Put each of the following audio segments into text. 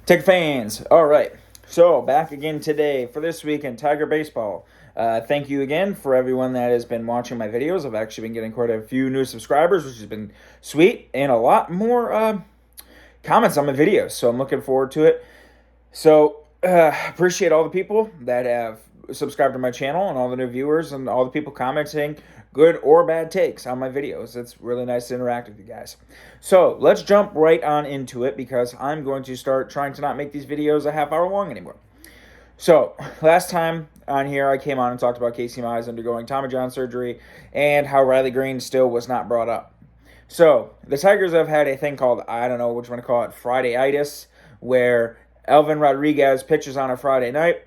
Tech fans, all right. So back again today for this week in Tiger Baseball. Thank you again for everyone that has been watching my videos. I've actually been getting quite a few new subscribers, which has been sweet, and a lot more comments on my videos. So I'm looking forward to it. So appreciate all the people that have subscribed to my channel and all the new viewers and all the people commenting good or bad takes on my videos. It's really nice to interact with you guys. So let's jump right on into it because I'm going to start trying to not make these videos a half hour long anymore. So last time on here I came on and talked about Casey Mize undergoing Tommy John surgery and how Riley Greene still was not brought up. So the Tigers have had a thing called, I don't know which one to call it, Friday-itis, where Elvin Rodriguez pitches on a Friday night,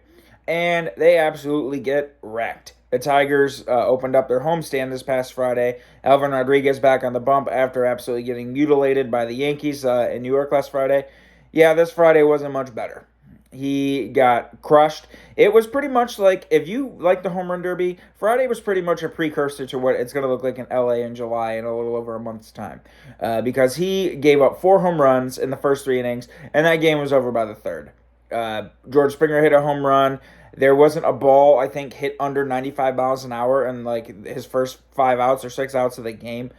and they absolutely get wrecked. The Tigers opened up their homestand this past Friday. Elvin Rodriguez back on the bump after absolutely getting mutilated by the Yankees in New York last Friday. Yeah, this Friday wasn't much better. He got crushed. It was pretty much like, if you like the home run derby, Friday was pretty much a precursor to what it's going to look like in LA in July in a little over a month's time. Because he gave up 4 home runs in the first 3 innings, and that game was over by the third. George Springer hit a home run. There wasn't a ball, I think, hit under 95 miles an hour in like his first 5 outs or 6 outs of the game.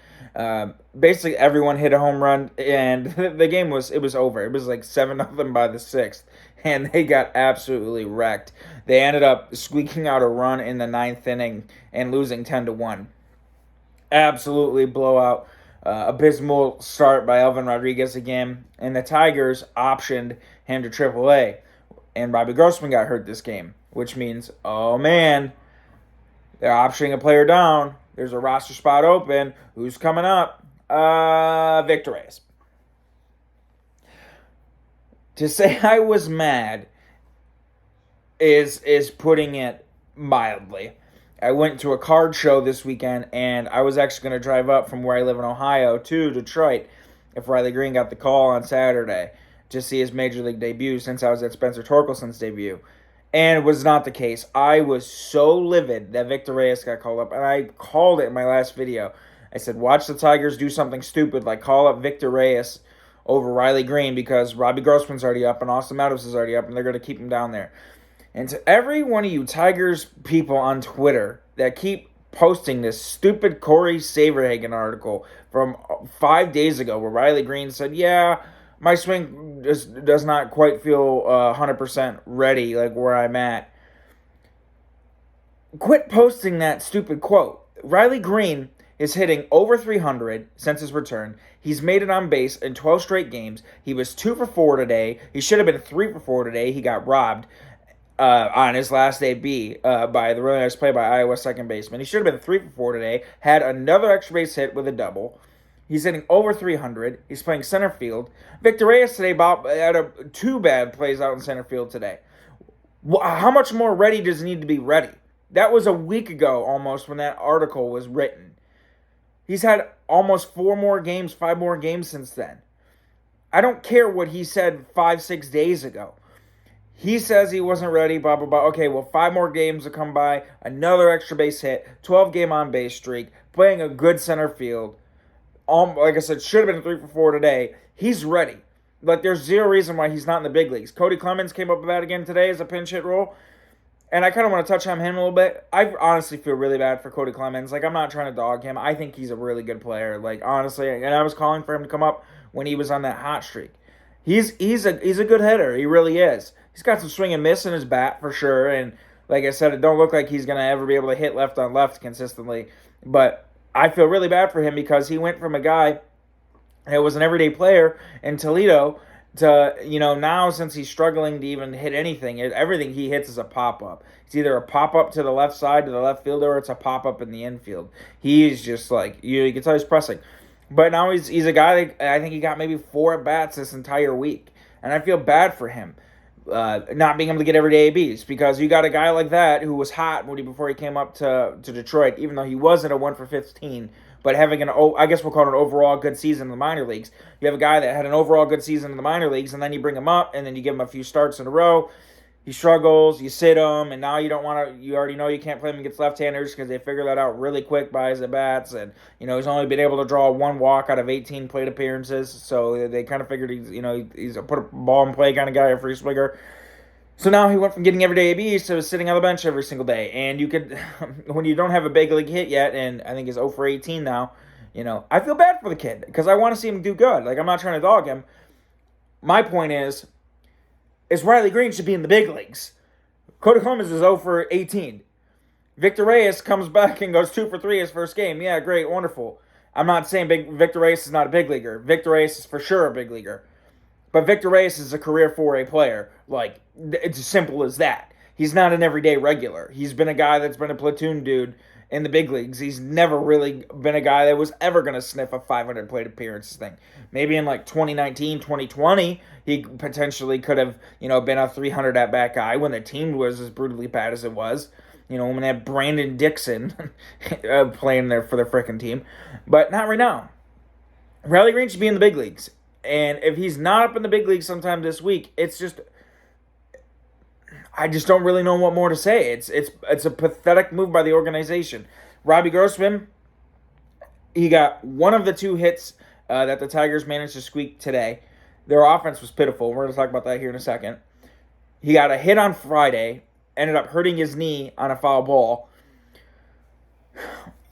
Basically, everyone hit a home run, and the game was over. It was like 7-0 by the 6th, and they got absolutely wrecked. They ended up squeaking out a run in the 9th inning and losing 10-1. Absolutely blowout. Abysmal start by Elvin Rodriguez again, and the Tigers optioned him to AAA, and Robbie Grossman got hurt this game, which means, oh man, they're optioning a player down. There's a roster spot open. Who's coming up? Victor Reyes. To say I was mad is putting it mildly. I went to a card show this weekend, and I was actually going to drive up from where I live in Ohio to Detroit if Riley Greene got the call on Saturday to see his Major League debut since I was at Spencer Torkelson's debut. And it was not the case. I was so livid that Victor Reyes got called up, and I called it in my last video. I said, watch the Tigers do something stupid like call up Victor Reyes over Riley Greene because Robbie Grossman's already up and Austin Meadows is already up, and they're going to keep him down there. And to every one of you Tigers people on Twitter that keep posting this stupid Corey Saberhagen article from 5 days ago where Riley Greene said, yeah, my swing does not quite feel 100% ready, like where I'm at. Quit posting that stupid quote. Riley Greene is hitting over 300 since his return. He's made it on base in 12 straight games. He was 2 for 4 today. He should have been 3 for 4 today. He got robbed on his last AB by the really nice play by Iowa second baseman. He should have been 3 for 4 today. Had another extra base hit with a double. He's hitting over 300. He's playing center field. Victor Reyes today had 2 bad plays out in center field today. How much more ready does he need to be ready? That was a week ago almost when that article was written. He's had almost 5 more games since then. I don't care what he said 5-6 days ago. He says he wasn't ready, blah, blah, blah. Okay, well, 5 more games will come by, another extra base hit, 12-game on-base streak, playing a good center field. Like I said, should have been 3 for 4 today. He's ready. Like, there's zero reason why he's not in the big leagues. Cody Clemens came up with that again today as a pinch hit role. And I kind of want to touch on him a little bit. I honestly feel really bad for Cody Clemens. Like, I'm not trying to dog him. I think he's a really good player. Like, honestly, and I was calling for him to come up when he was on that hot streak. He's a good hitter. He really is. He's got some swing and miss in his bat for sure. And like I said, it don't look like he's going to ever be able to hit left on left consistently. But I feel really bad for him because he went from a guy that was an everyday player in Toledo to, now since he's struggling to even hit anything, everything he hits is a pop-up. It's either a pop-up to the left side, to the left fielder, or it's a pop-up in the infield. He's just like, you can tell he's pressing. But now he's a guy that I think he got maybe 4 at-bats this entire week. And I feel bad for him not being able to get everyday ABs because you got a guy like that who was hot before he came up to Detroit, even though he wasn't a 1 for 15, but having I guess we'll call it an overall good season in the minor leagues. You have a guy that had an overall good season in the minor leagues, and then you bring him up, and then you give him a few starts in a row. he struggles, you sit him, and now you don't want to. You already know you can't play him against left-handers because they figure that out really quick by his at-bats, and he's only been able to draw one walk out of 18 plate appearances, so they kind of figured he's a put a ball in play kind of guy, a free swigger. So now he went from getting everyday ABs to sitting on the bench every single day, and you could, when you don't have a big league hit yet, and I think he's 0 for 18 now. I feel bad for the kid because I want to see him do good. Like, I'm not trying to dog him. My point is Riley Greene should be in the big leagues. Cody Clemens is 0 for 18. Victor Reyes comes back and goes 2 for 3 his first game. Yeah, great, wonderful. I'm not saying Victor Reyes is not a big leaguer. Victor Reyes is for sure a big leaguer. But Victor Reyes is a career 4A player. Like, it's as simple as that. He's not an everyday regular. He's been a guy that's been a platoon dude in the big leagues. He's never really been a guy that was ever going to sniff a 500 plate appearances thing. Maybe in like 2019, 2020, he potentially could have, been a 300 at-bat guy when the team was as brutally bad as it was. When they had Brandon Dixon playing there for the frickin' team. But not right now. Riley Greene should be in the big leagues. And if he's not up in the big leagues sometime this week, it's just, I just don't really know what more to say. It's a pathetic move by the organization. Robbie Grossman, he got one of the 2 hits that the Tigers managed to squeak today. Their offense was pitiful. We're going to talk about that here in a second. He got a hit on Friday, ended up hurting his knee on a foul ball.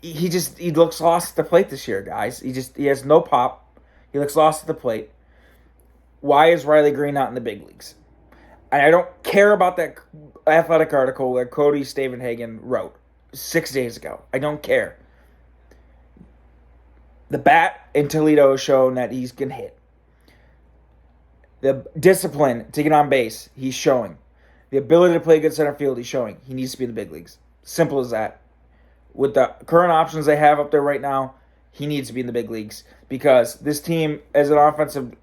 He looks lost at the plate this year, guys. He has no pop. He looks lost at the plate. Why is Riley Greene not in the big leagues? And I don't care about that athletic article that Cody Stavenhagen wrote 6 days ago. I don't care. The bat in Toledo has shown that he's going to hit. The discipline to get on base, he's showing. The ability to play good center field, he's showing. He needs to be in the big leagues. Simple as that. With the current options they have up there right now, he needs to be in the big leagues because this team, as an offensive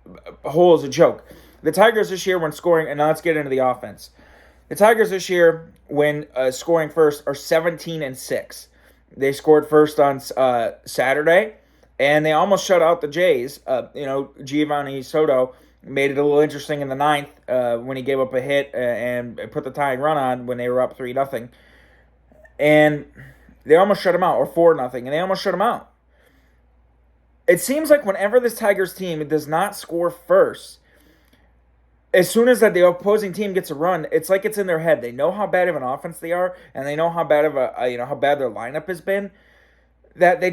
whole, is a joke. The Tigers this year, when scoring, and now let's get into the offense. The Tigers this year, when scoring first, are 17-6. They scored first on Saturday, and they almost shut out the Jays. Giovanni Soto made it a little interesting in the ninth when he gave up a hit and put the tying run on when they were up 3-0. And they almost shut him out, or 4-0, and they almost shut him out. It seems like whenever this Tigers team does not score first, as soon as the opposing team gets a run, it's like it's in their head. They know how bad of an offense they are, and they know how bad of how bad their lineup has been. That they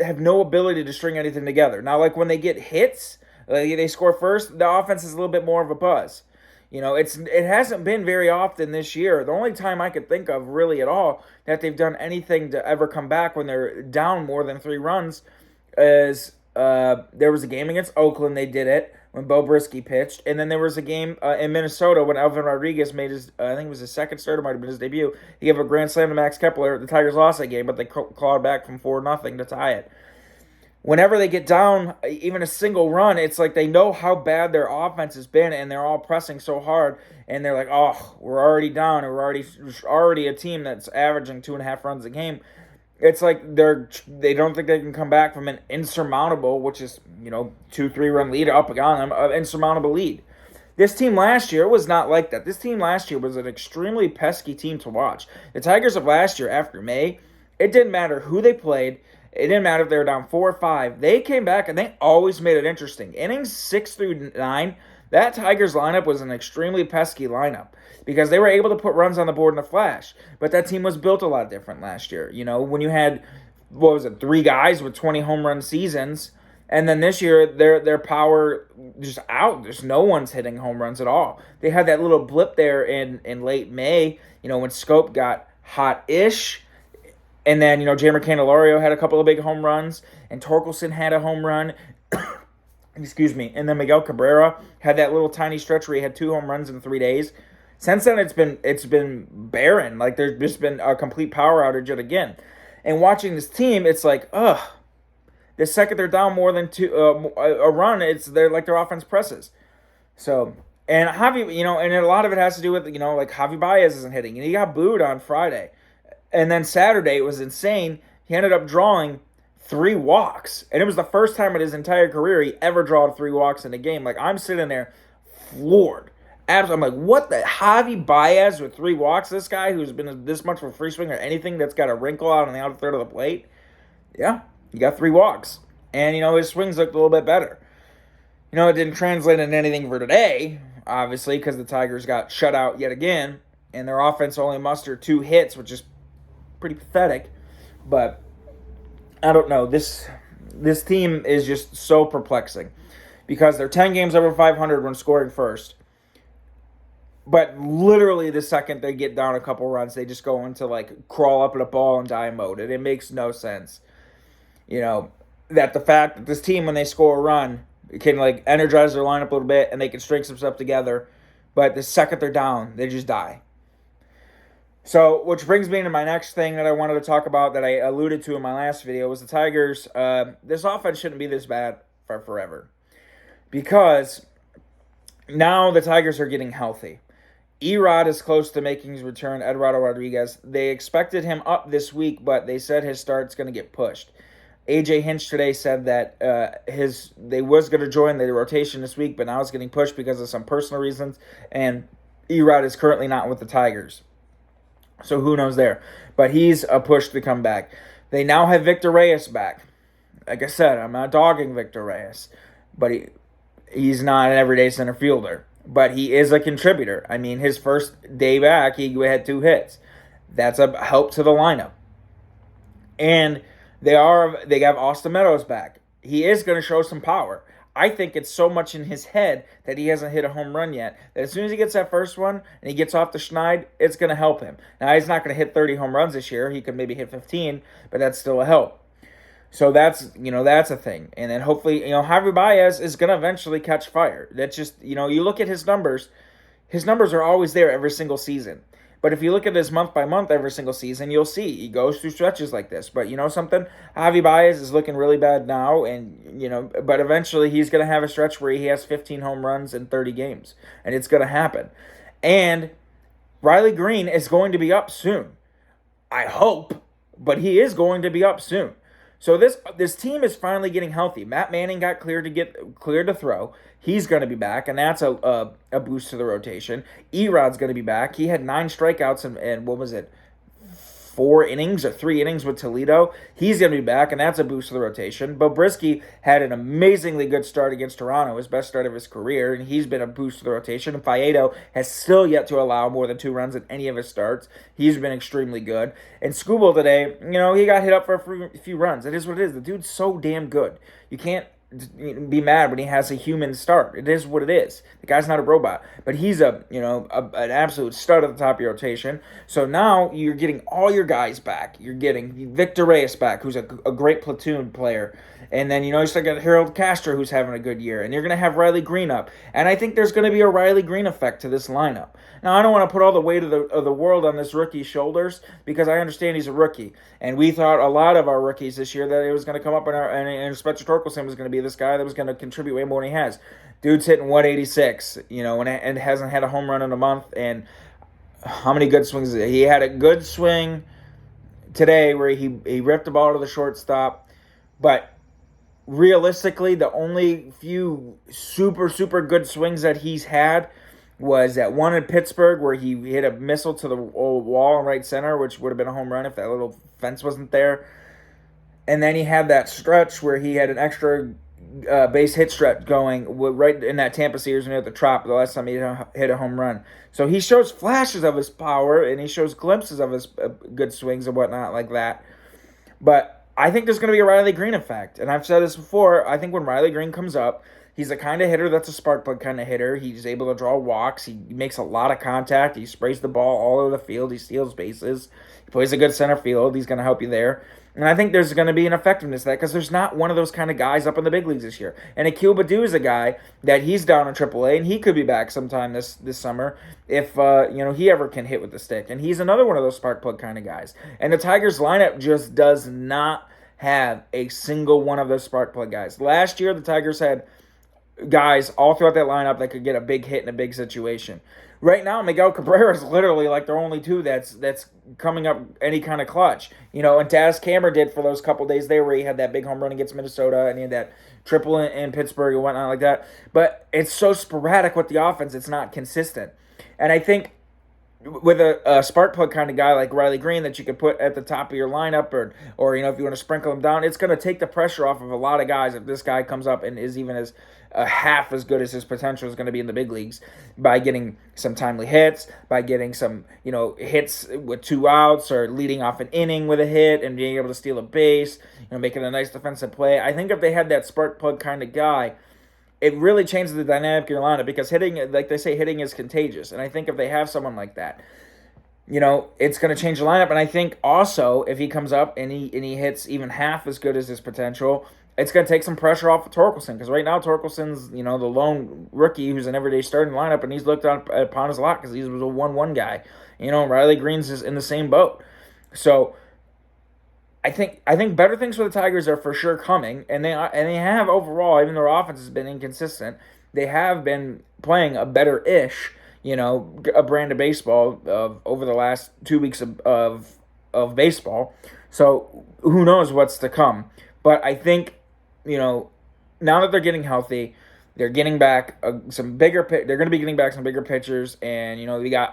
have no ability to string anything together. Now, like when they get hits, they score first, the offense is a little bit more of a buzz. It hasn't been very often this year. The only time I could think of really at all that they've done anything to ever come back when they're down more than 3 runs is there was a game against Oakland. They did it when Bo Brisky pitched. And then there was a game in Minnesota when Elvin Rodriguez made his, I think it was his second start, it might have been his debut. He gave a grand slam to Max Kepler. The Tigers lost that game, but they clawed back from 4-0 to tie it. Whenever they get down even a single run, it's like they know how bad their offense has been, and they're all pressing so hard, and they're like, oh, we're already down, and we're already a team that's averaging 2.5 runs a game. It's like they don't think they can come back from an insurmountable, which is 2-3 run lead up on them, an insurmountable lead. This team last year was not like that. This team last year was an extremely pesky team to watch. The Tigers of last year, after May, it didn't matter who they played. It didn't matter if they were down 4 or 5. They came back, and they always made it interesting. Innings 6 through 9, that Tigers lineup was an extremely pesky lineup because they were able to put runs on the board in a flash. But that team was built a lot different last year. When you had, 3 guys with 20 home run seasons, and then this year their power just out. There's no one's hitting home runs at all. They had that little blip there in late May, when Scope got hot-ish. And then, Jeimer Candelario had a couple of big home runs, and Torkelson had a home run. Excuse me. And then Miguel Cabrera had that little tiny stretch where he had 2 home runs in 3 days. Since then, it's been barren. Like, there's just been a complete power outage yet again. And watching this team, it's like, ugh. The second they're down more than a run, they're like their offense presses. So, and Javi, and a lot of it has to do with, like Javi Baez isn't hitting. And he got booed on Friday. And then Saturday, it was insane. He ended up drawing 3 walks. And it was the first time in his entire career he ever drawed 3 walks in a game. Like, I'm sitting there floored. I'm like, what the? Javi Baez with 3 walks? This guy who's been this much of a free swing or anything that's got a wrinkle out on the outer third of the plate? Yeah, he got 3 walks. And, his swings looked a little bit better. It didn't translate into anything for today, obviously, because the Tigers got shut out yet again, and their offense only mustered 2 hits, which is pretty pathetic. But I don't know. This team is just so perplexing because they're 10 games over 500 when scoring first. But literally the second they get down a couple runs, they just go into crawl up at a ball and die mode. And it makes no sense. That the fact that this team, when they score a run, can energize their lineup a little bit and they can string some stuff together. But the second they're down, they just die. So, which brings me into my next thing that I wanted to talk about that I alluded to in my last video was the Tigers. This offense shouldn't be this bad for forever. Because now the Tigers are getting healthy. Erod is close to making his return, Eduardo Rodriguez. They expected him up this week, but they said his start's going to get pushed. AJ Hinch today said that they was going to join the rotation this week, but now it's getting pushed because of some personal reasons, and Erod is currently not with the Tigers. So who knows there. But he's a push to come back. They now have Victor Reyes back. Like I said, I'm not dogging Victor Reyes, but he's not an everyday center fielder. But he is a contributor. I mean, his first day back, he had 2 hits. That's a help to the lineup. And they have Austin Meadows back. He is going to show some power. I think it's so much in his head that he hasn't hit a home run yet, that as soon as he gets that first one and he gets off the schneid, it's going to help him. Now, he's not going to hit 30 home runs this year. He could maybe hit 15, but that's still a help. So that's a thing. And then hopefully, Javi Baez is going to eventually catch fire. That's just, you look at his numbers are always there every single season. But if you look at his month by month every single season, you'll see he goes through stretches like this. But you know something? Javi Baez is looking really bad now, and but eventually he's going to have a stretch where he has 15 home runs in 30 games, and it's going to happen. And Riley Greene is going to be up soon. I hope, but he is going to be up soon. So this team is finally getting healthy. Matt Manning got cleared to throw. He's going to be back, and that's a boost to the rotation. Erod's going to be back. He had 9 strikeouts and what was it, 4 innings or 3 innings with Toledo. He's going to be back, and that's a boost to the rotation. Bobrisky had an amazingly good start against Toronto, his best start of his career, and he's been a boost to the rotation. And Faedo has still yet to allow more than 2 runs in any of his starts. He's been extremely good. And Skubal today, he got hit up for a few runs. It is what it is. The dude's so damn good. You can't be mad when he has a human start. It is what it is. The guy's not a robot, but he's an absolute stud at the top of your rotation. So now you're getting all your guys back. You're getting Victor Reyes back, who's a great platoon player. And then, you still got Harold Castro, who's having a good year. And you're going to have Riley Greene up. And I think there's going to be a Riley Greene effect to this lineup. Now, I don't want to put all the weight of the world on this rookie's shoulders because I understand he's a rookie. And we thought a lot of our rookies this year that it was going to come up and Spencer Torkelson was going to be this guy that was going to contribute way more than he has. Dude's hitting 186, and hasn't had a home run in a month. And how many good swings? He had a good swing today where he ripped the ball to the shortstop. But realistically, the only few super, super good swings that he's had was that one in Pittsburgh where he hit a missile to the wall in right center, which would have been a home run if that little fence wasn't there. And then he had that stretch where he had an extra base hit stretch going right in that Tampa series near the Trop, the last time he hit a home run. So he shows flashes of his power, and he shows glimpses of his good swings and whatnot like that. But I think there's going to be a Riley Greene effect. And I've said this before. I think when Riley Greene comes up, he's the kind of hitter that's a spark plug kind of hitter. He's able to draw walks. He makes a lot of contact. He sprays the ball all over the field. He steals bases. He plays a good center field. He's going to help you there. And I think there's going to be an effectiveness to that because there's not one of those kind of guys up in the big leagues this year. And Akil Baddoo is a guy that he's down in AAA, and he could be back sometime this summer if he ever can hit with the stick. And he's another one of those spark plug kind of guys. And the Tigers lineup just does not have a single one of those spark plug guys. Last year, the Tigers had guys all throughout that lineup that could get a big hit in a big situation. Right now, Miguel Cabrera is literally like their only two that's coming up any kind of clutch. And Taz Cameron did for those couple days there where he had that big home run against Minnesota and he had that triple in Pittsburgh and whatnot like that. But it's so sporadic with the offense, it's not consistent. And I think with a spark plug kind of guy like Riley Greene that you could put at the top of your lineup or if you want to sprinkle him down, it's going to take the pressure off of a lot of guys if this guy comes up and is even as half as good as his potential is going to be in the big leagues by getting some timely hits, by getting some hits with 2 outs or leading off an inning with a hit and being able to steal a base, making a nice defensive play. I think if they had that spark plug kind of guy, it really changes the dynamic of your lineup because hitting, like they say, hitting is contagious. And I think if they have someone like that, it's going to change the lineup. And I think also if he comes up and he hits even half as good as his potential, it's going to take some pressure off of Torkelson because right now Torkelson's, the lone rookie who's an everyday starting lineup, and he's looked upon as a lot because he was a 1-1 guy. Riley Greene's is in the same boat. So I think better things for the Tigers are for sure coming, and they have overall, even though their offense has been inconsistent, they have been playing a better-ish, a brand of baseball over the last 2 weeks of baseball. So who knows what's to come? But I think, now that they're getting healthy, they're getting back they're going to be getting back some bigger pitchers, and we got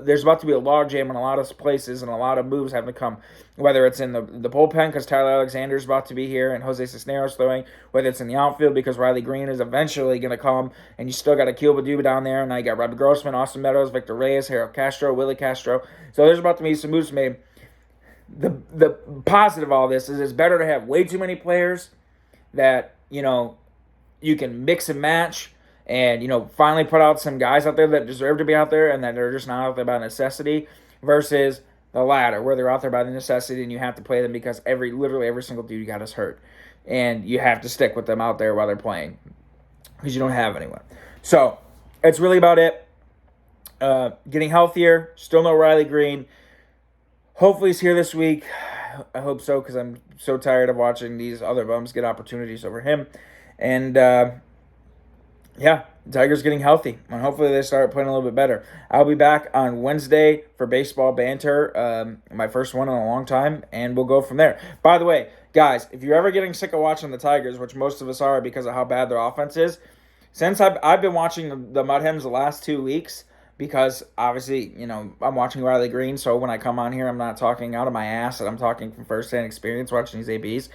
there's about to be a log jam in a lot of places and a lot of moves having to come, whether it's in the bullpen because Tyler Alexander's about to be here and Jose Cisneros throwing, whether it's in the outfield because Riley Greene is eventually going to come, and you still got Akil Baddoo down there, and now you got Robbie Grossman, Austin Meadows, Victor Reyes, Harold Castro, Willie Castro. So there's about to be some moves made. The positive of all this is it's better to have way too many players that you can mix and match and, finally put out some guys out there that deserve to be out there and that are just not out there by necessity versus the latter where they're out there by the necessity and you have to play them because literally every single dude you got is hurt. And you have to stick with them out there while they're playing because you don't have anyone. So it's really about it. Getting healthier. Still no Riley Greene. Hopefully he's here this week. I hope so because I'm so tired of watching these other bums get opportunities over him. And, Tigers getting healthy. And hopefully they start playing a little bit better. I'll be back on Wednesday for baseball banter, my first one in a long time, and we'll go from there. By the way, guys, if you're ever getting sick of watching the Tigers, which most of us are because of how bad their offense is, since I've been watching the Mud Hens the last 2 weeks, because obviously, I'm watching Riley Greene, so when I come on here, I'm not talking out of my ass, and I'm talking from first-hand experience watching these ABs.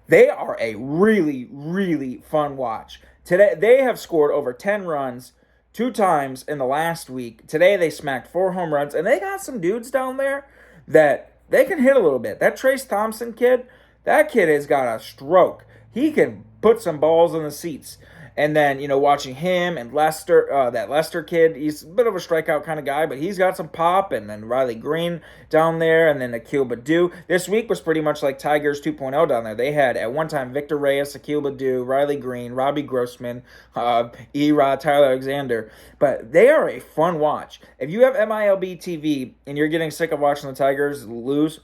They are a really, really fun watch. Today, they have scored over 10 runs 2 times in the last week. Today, they smacked 4 home runs, and they got some dudes down there that they can hit a little bit. That Trace Thompson kid, that kid has got a stroke. He can put some balls in the seats. And then, watching him and Lester, that Lester kid, he's a bit of a strikeout kind of guy, but he's got some pop. And then Riley Greene down there, and then Akil Baddoo. This week was pretty much like Tigers 2.0 down there. They had, at one time, Victor Reyes, Akil Baddoo, Riley Greene, Robbie Grossman, E-Rod, Tyler Alexander. But they are a fun watch. If you have MILB TV and you're getting sick of watching the Tigers lose,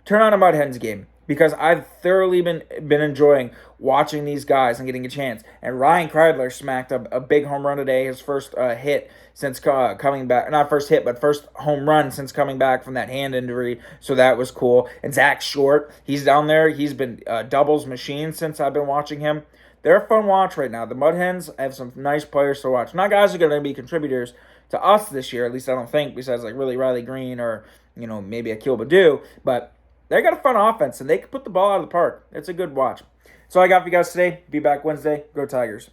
turn on a Mud Hens game. Because I've thoroughly been enjoying watching these guys and getting a chance. And Ryan Kreidler smacked a big home run today, his first hit since coming back. Not first hit, but first home run since coming back from that hand injury. So that was cool. And Zach Short, he's down there. He's been doubles machine since I've been watching him. They're a fun watch right now. The Mud Hens have some nice players to watch. Not guys who are going to be contributors to us this year, at least I don't think, besides like really Riley Greene or, maybe Akil Baddoo. But they got a fun offense, and they can put the ball out of the park. It's a good watch. So I got for you guys today. Be back Wednesday. Go Tigers.